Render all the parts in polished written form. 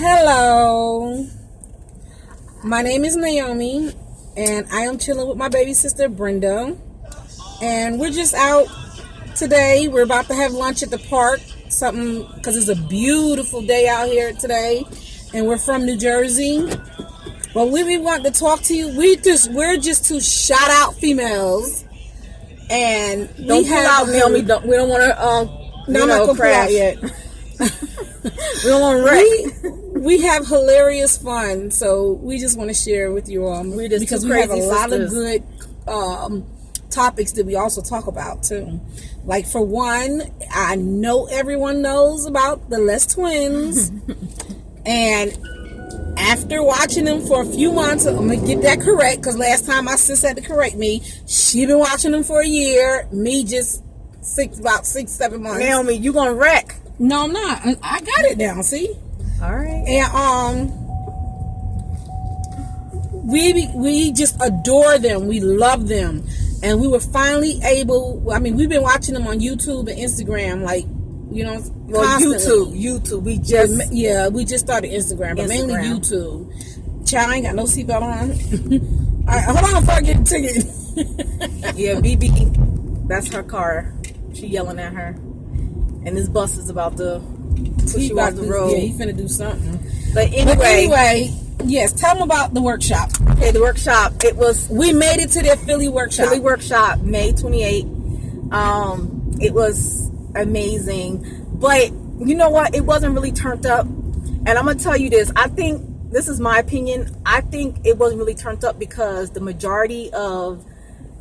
Hello, my name is Naomi, and I am chilling with my baby sister Brenda, and we're just out today. We're about to have lunch at the park, something because it's a beautiful day out here today, and we're from New Jersey. But we want to talk to you. We're just two shout out females, and don't pull out, Naomi. We don't want to. No, I'm not gonna crash yet. We don't want to wreck. We have hilarious fun, so we just want to share with you all because we have a lot of good topics that we also talk about too. Like for one, I know everyone knows about the Les twins, and after watching them for a few months, I'm gonna get that correct because last time my sis had to correct me. She been watching them for a year. Me just about 6-7 months. Naomi, you gonna wreck? No, I'm not. I got it down. See. All right. And we just adore them. We love them, and we were finally able. I mean, we've been watching them on YouTube and Instagram, like YouTube. We just started Instagram, but mainly YouTube. Child, I ain't got no seatbelt on. All right, hold on before I get the ticket. Yeah, BB, that's her car. She yelling at her, and this bus is about to. He off the road. Yeah, he finna do something. But anyway, yes, tell them about the workshop. Okay, the workshop. We made it to their Philly workshop. May 28th. It was amazing. But you know what? It wasn't really turned up. And I'm gonna tell you this. I think this is my opinion. I think it wasn't really turned up because the majority of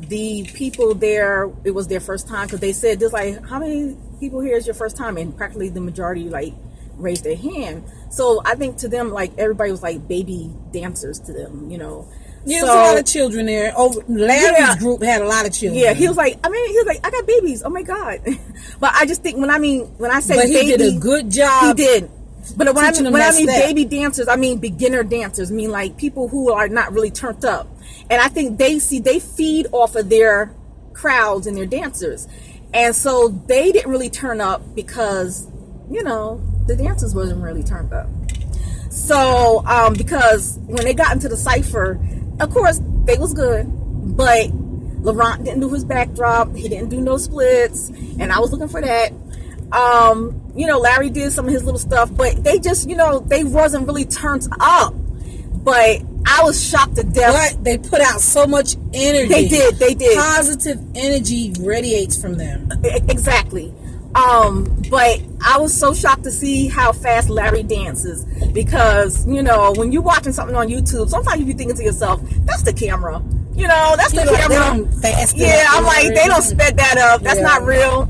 the people there, it was their first time, because they said there's like, how many people here is your first time? And practically the majority like raised their hand. So I think to them, like, everybody was like baby dancers to them, Yeah, there's a lot of children there. Oh, Larry's group had a lot of children. Yeah, he was like, I got babies. Oh my God. But I just think when I say baby, he did a good job. He did. But when I mean baby dancers, I mean beginner dancers. I mean like people who are not really turned up. And I think they feed off of their crowds and their dancers. And so they didn't really turn up because, the dancers wasn't really turned up. So, because when they got into the cypher, of course, they was good. But Laurent didn't do his backdrop. He didn't do no splits. And I was looking for that. Larry did some of his little stuff. But they just, they wasn't really turned up. But I was shocked to death. But they put out so much energy. They did. Positive energy radiates from them. Exactly. But I was so shocked to see how fast Larry dances. Because, when you're watching something on YouTube, sometimes you be thinking to yourself, that's the camera. That's the camera. Yeah, I'm like, they don't sped that up. That's not real,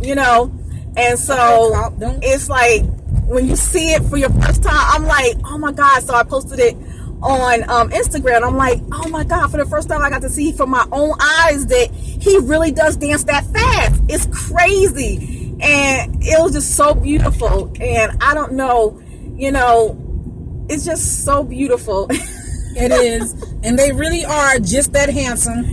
And so it's like, when you see it for your first time, I'm like, oh my God. So I posted it on Instagram. I'm like, oh my God, for the first time I got to see from my own eyes that he really does dance that fast. It's crazy. And it was just so beautiful. And I don't know, it's just so beautiful. It is. And they really are just that handsome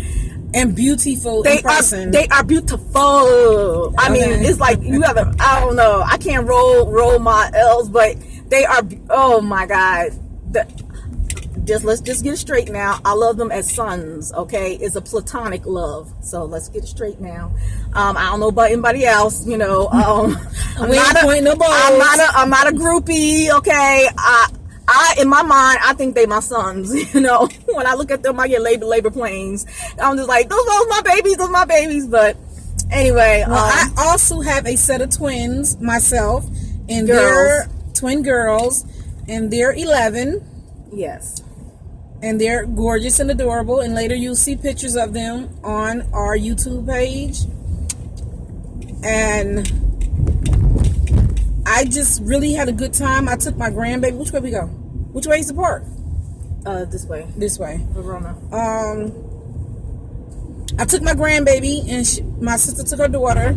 and beautiful in person. They are beautiful. I mean, it's like you have I don't know, I can't roll my L's, but they are, oh my God. Let's just get it straight now. I love them as sons, okay? It's a platonic love. So let's get it straight now. I don't know about anybody else, I'm not a groupie, okay? I in my mind, I think they my sons, When I look at them, I get labor planes. I'm just like, those are my babies, But anyway, I also have a set of twins myself, and they're twin girls, and they're 11. Yes. And they're gorgeous and adorable. And later you'll see pictures of them on our YouTube page. And I just really had a good time. I took my grandbaby. Which way we go? Which way is the park? This way. This way. Verona. I took my grandbaby, and my sister took her daughter,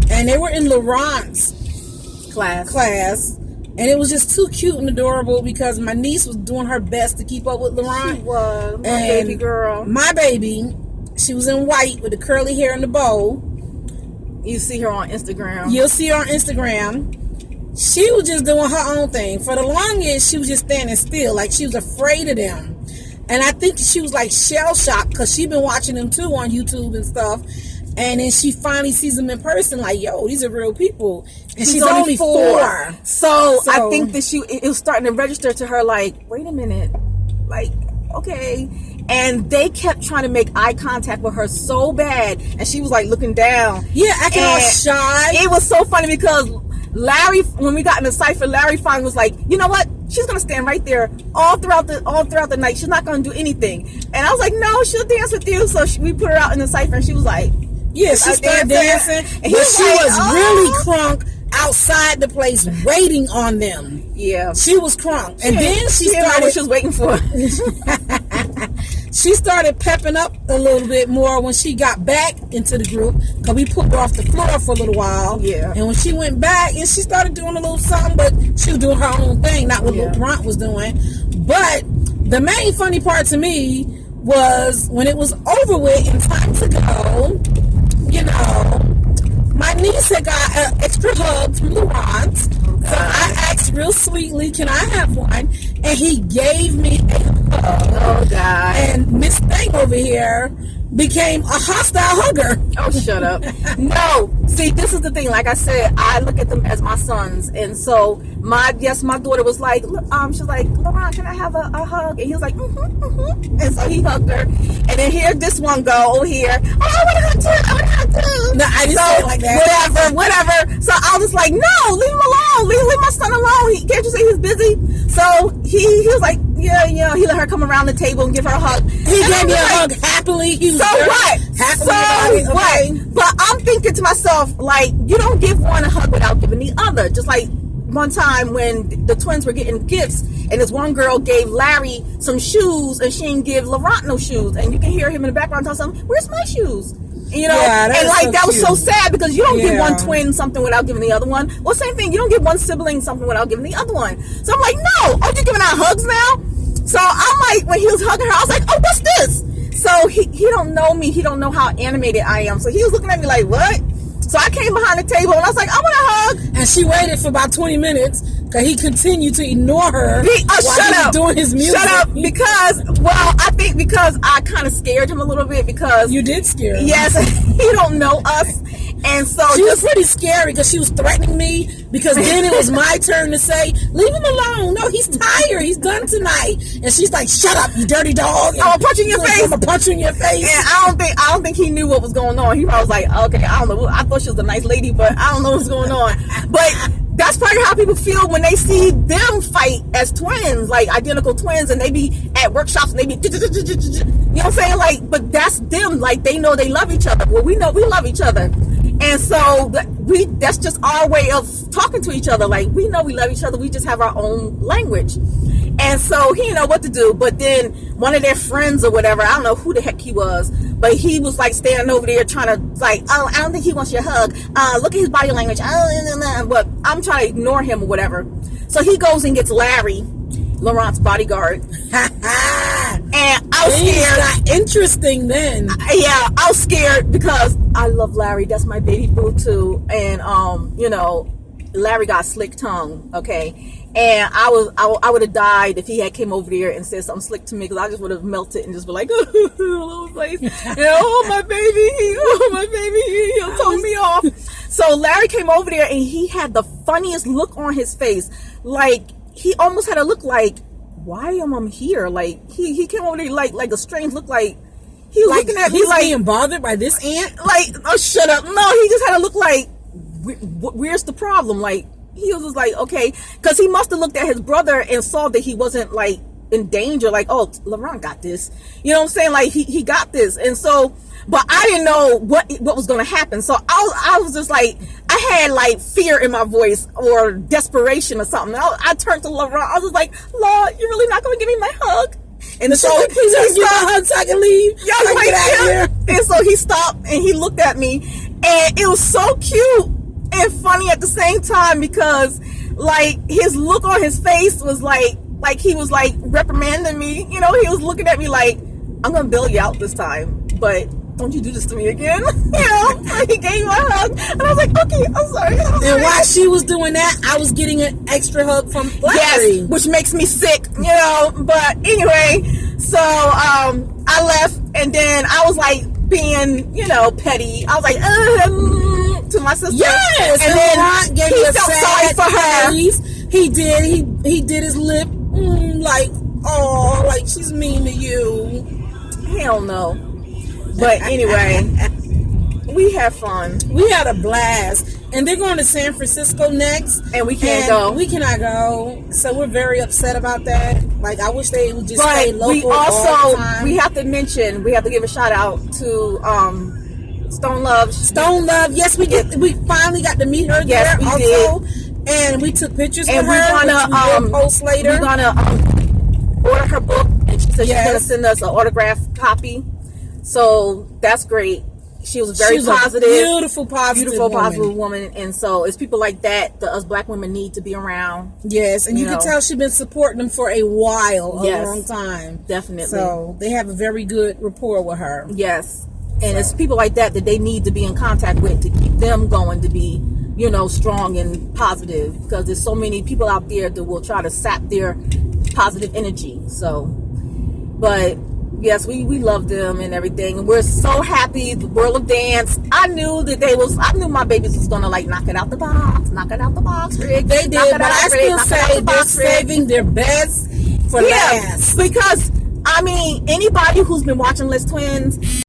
and they were in Laurent's class. And it was just too cute and adorable because my niece was doing her best to keep up with Laurent. She was. My baby girl. My baby, she was in white with the curly hair and the bow. You see her on Instagram. You'll see her on Instagram. she was just doing her own thing. For the longest, she was just standing still, like she was afraid of them. And I think she was like shell shocked because she'd been watching them too on YouTube and stuff. And then she finally sees them in person, like, yo, these are real people. And she's only 4. So I think that it was starting to register to her, like, wait a minute, like, okay. And they kept trying to make eye contact with her so bad, and she was like looking down. Yeah, acting all shy. It was so funny because Larry, when we got in the cipher, Larry finally was like, you know what? She's gonna stand right there all throughout the night. She's not gonna do anything. And I was like, no, she'll dance with you. So we put her out in the cipher, and she was like, yeah, she started dancing, but she was really crunk outside the place waiting on them. Yeah, she was crunk, and then she started. What she was waiting for. She started pepping up a little bit more when she got back into the group, because we put her off the floor for a little while. Yeah, and when she went back, and she started doing a little something, but she was doing her own thing, not what Lil Brunt was doing. But the main funny part to me was when it was over with and time to go. You know, my niece had got an extra hug from Laurent. So I asked real sweetly, can I have one? And he gave me a hug. Oh, God. And Miss Thing over here became a hostile hugger. Oh, shut up. No. See, this is the thing. Like I said, I look at them as my sons. And so, my daughter was like, she's like, Laurent, can I have a hug? And he was like, And so he hugged her. And then here this one go here. Oh, I want to hug too. I want to hug too. No, I didn't say it like that. Whatever. So I was like, no, leave him alone. Leave my son alone. Can't you see he's busy? So he was like, yeah. He let her come around the table and give her a hug. He gave me a hug happily. So what? Happily. So what? But I'm thinking to myself, like, you don't give one a hug without giving the other. Just like one time when the twins were getting gifts, and this one girl gave Larry some shoes, and she didn't give Laurent no shoes, and you can hear him in the background tell him, "Where's my shoes?" You know, and like so that was so sad because you don't give one twin something without giving the other one. Well, same thing. You don't give one sibling something without giving the other one. So I'm like, no, are you giving out hugs now? So I'm like, when he was hugging her, I was like, oh, what's this? So he don't know me. He don't know how animated I am. So he was looking at me like, what? So I came behind the table and I was like, I want a hug. And she waited for about 20 minutes because he continued to ignore her while he was doing his music. Shut up. I think because I kind of scared him a little bit because... You did scare him. Yes. He don't know us. And so she was pretty scary because she was threatening me because then it was my turn to say, leave him alone. No, he's tired. He's done tonight. And she's like, shut up, you dirty dog. And I'm punching your face. I'm punching your face. And I don't think he knew what was going on. He was like, okay, I don't know. I thought she was a nice lady, but I don't know what's going on. But that's probably how people feel when they see them fight as twins, like identical twins, and they be at workshops and they be, you know what I'm saying? Like, but that's them. Like, they know they love each other. Well, we know we love each other. And so that's just our way of talking to each other. Like, we know we love each other. We just have our own language. And so he didn't know what to do. But then one of their friends or whatever, I don't know who the heck he was, but he was like standing over there trying to like, oh, I don't think he wants your hug. Look at his body language. But I'm trying to ignore him or whatever. So he goes and gets Larry, Laurent's bodyguard. And I was scared. Not interesting then. Yeah, I was scared because I love Larry. That's my baby boo too. And you know, Larry got slick tongue. Okay. And I would have died if he had came over there and said something slick to me, because I just would have melted and just be like, oh, place. Oh my baby, he told me off. So Larry came over there and he had the funniest look on his face. Like, he almost had a look like, why am I here? Like, he came over there like a strange look, like he was looking at me like being bothered by this ant. Like, oh, shut up. No, he just had a look like, where's the problem? Like, he was just like, okay, because he must have looked at his brother and saw that he wasn't like in danger. Like, oh, Laurent got this. You know what I'm saying? Like, he got this. And so, but I didn't know what was going to happen. So I was just like, I had like fear in my voice or desperation or something. I turned to Laurent. I was like, Lord, you're really not going to give me my hug? And so please give me a hug so I can leave. Yeah, I was like, get out of here. And so he stopped and he looked at me, and it was so cute and funny at the same time, because like his look on his face was like he was like reprimanding me. You know, he was looking at me like, I'm gonna bail you out this time, but don't you do this to me again. He gave me a hug, and I was like, okay, I'm sorry. And while she was doing that, I was getting an extra hug from Larry. Yes, which makes me sick, but anyway, so I left, and then I was like being, petty. I was like, to my sister. Yes, and then Ron gave he me a felt sad sorry for her. face. He did. He did his lip, like, oh, like she's mean to you. Hell no. But anyway, we had fun. We had a blast. And they're going to San Francisco next. And we can't go. We cannot go. So we're very upset about that. Like, I wish they would just stay local. We also, all the time. we have to give a shout out to Stone Love. Yes, we finally got to meet her there also. Did. And we took pictures with her. And we're gonna post later. We're gonna order her book, and she said she's gonna send us an autographed copy. So that's great. She was very positive, beautiful, positive woman. And so it's people like that us Black women need to be around. Yes, and you can tell she's been supporting them for a while, a long time. Definitely. So they have a very good rapport with her. Yes, and it's people like that they need to be in contact with to keep them going to be, strong and positive, because there's so many people out there that will try to sap their positive energy. So, but yes, we love them and everything, and we're so happy. The World of Dance, I knew my babies was gonna like knock it out the box, Rick. They did, but I still say they're saving their best for last. Because anybody who's been watching Les Twins